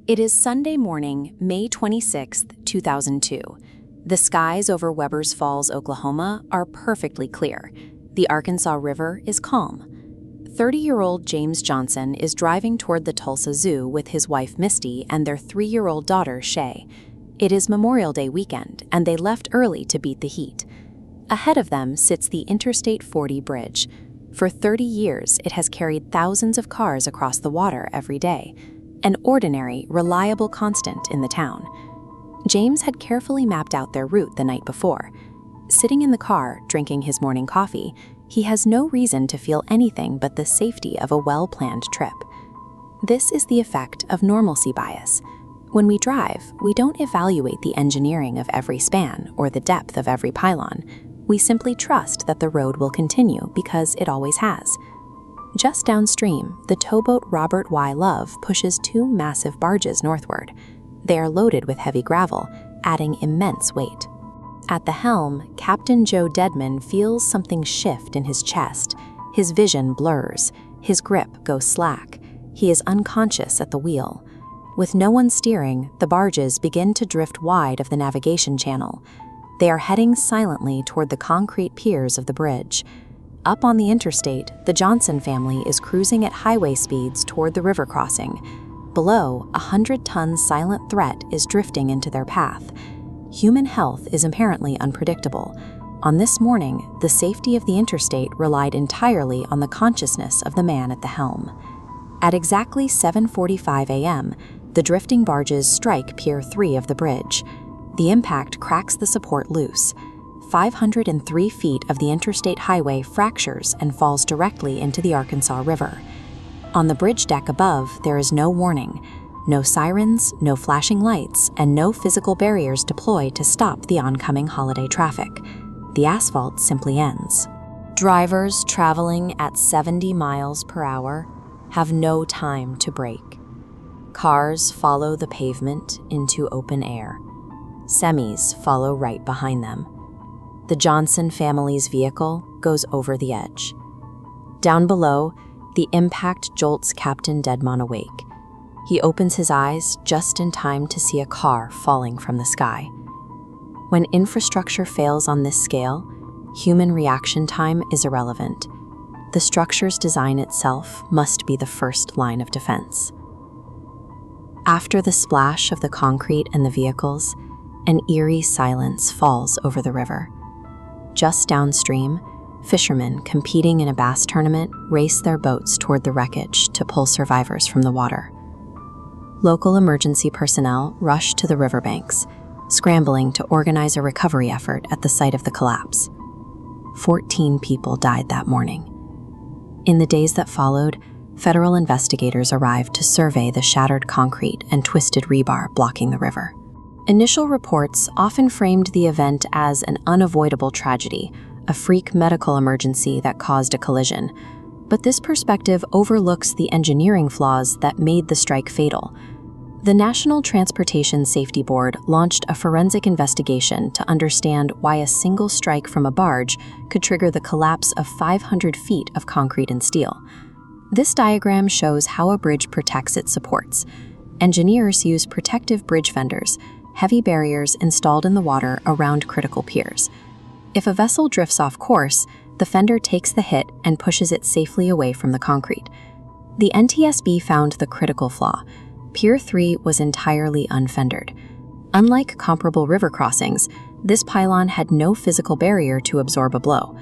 It is Sunday morning, May 26, 2002. The skies over Webbers Falls, Oklahoma are perfectly clear. The Arkansas River is calm. 30-year-old James Johnson is driving toward the Tulsa Zoo with his wife Misty and their 3-year-old daughter Shay. It is Memorial Day weekend, and they left early to beat the heat. Ahead of them sits the Interstate 40 bridge. For 30 years, it has carried thousands of cars across the water every day, an ordinary, reliable constant in the town. James had carefully mapped out their route the night before. Sitting in the car, drinking his morning coffee, he has no reason to feel anything but the safety of a well-planned trip. This is the effect of normalcy bias. When we drive, we don't evaluate the engineering of every span or the depth of every pylon. We simply trust that the road will continue because it always has. Just downstream, the towboat Robert Y. Love pushes 2 massive barges northward. They are loaded with heavy gravel, adding immense weight. At the helm, Captain Joe Deadman feels something shift in his chest. His vision blurs. His grip goes slack. He is unconscious at the wheel. With no one steering, the barges begin to drift wide of the navigation channel. They are heading silently toward the concrete piers of the bridge. Up on the interstate, the Johnson family is cruising at highway speeds toward the river crossing. Below, a 100-ton silent threat is drifting into their path. Human health is apparently unpredictable. On this morning, the safety of the interstate relied entirely on the consciousness of the man at the helm. At exactly 7:45 a.m., the drifting barges strike Pier 3 of the bridge. The impact cracks the support loose. 503 feet of the interstate highway fractures and falls directly into the Arkansas River. On the bridge deck above, there is no warning. No sirens, no flashing lights, and no physical barriers deployed to stop the oncoming holiday traffic. The asphalt simply ends. Drivers traveling at 70 miles per hour have no time to brake. Cars follow the pavement into open air. Semis follow right behind them. The Johnson family's vehicle goes over the edge. Down below, the impact jolts Captain Deadman awake. He opens his eyes just in time to see a car falling from the sky. When infrastructure fails on this scale, human reaction time is irrelevant. The structure's design itself must be the first line of defense. After the splash of the concrete and the vehicles, an eerie silence falls over the river. Just downstream, fishermen competing in a bass tournament race their boats toward the wreckage to pull survivors from the water. Local emergency personnel rush to the riverbanks, scrambling to organize a recovery effort at the site of the collapse. 14 people died that morning. In the days that followed, federal investigators arrived to survey the shattered concrete and twisted rebar blocking the river. Initial reports often framed the event as an unavoidable tragedy, a freak medical emergency that caused a collision. But this perspective overlooks the engineering flaws that made the strike fatal. The National Transportation Safety Board launched a forensic investigation to understand why a single strike from a barge could trigger the collapse of 500 feet of concrete and steel. This diagram shows how a bridge protects its supports. Engineers use protective bridge fenders, heavy barriers installed in the water around critical piers. If a vessel drifts off course, the fender takes the hit and pushes it safely away from the concrete. The NTSB found the critical flaw. Pier 3 was entirely unfendered. Unlike comparable river crossings, this pylon had no physical barrier to absorb a blow.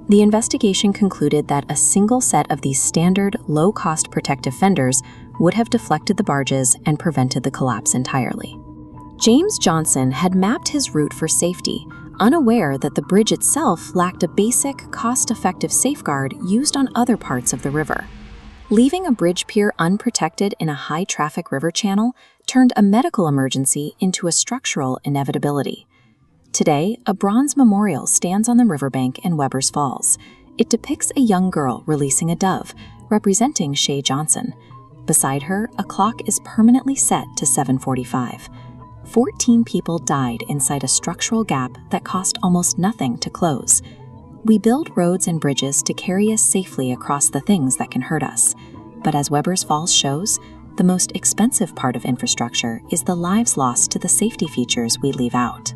The investigation concluded that a single set of these standard, low-cost protective fenders would have deflected the barges and prevented the collapse entirely. James Johnson had mapped his route for safety, unaware that the bridge itself lacked a basic, cost-effective safeguard used on other parts of the river. Leaving a bridge pier unprotected in a high-traffic river channel turned a medical emergency into a structural inevitability. Today, a bronze memorial stands on the riverbank in Webbers Falls. It depicts a young girl releasing a dove, representing Shay Johnson. Beside her, a clock is permanently set to 7:45. 14 people died inside a structural gap that cost almost nothing to close. We build roads and bridges to carry us safely across the things that can hurt us. But as Webbers Falls shows, The most expensive part of infrastructure is the lives lost to the safety features we leave out.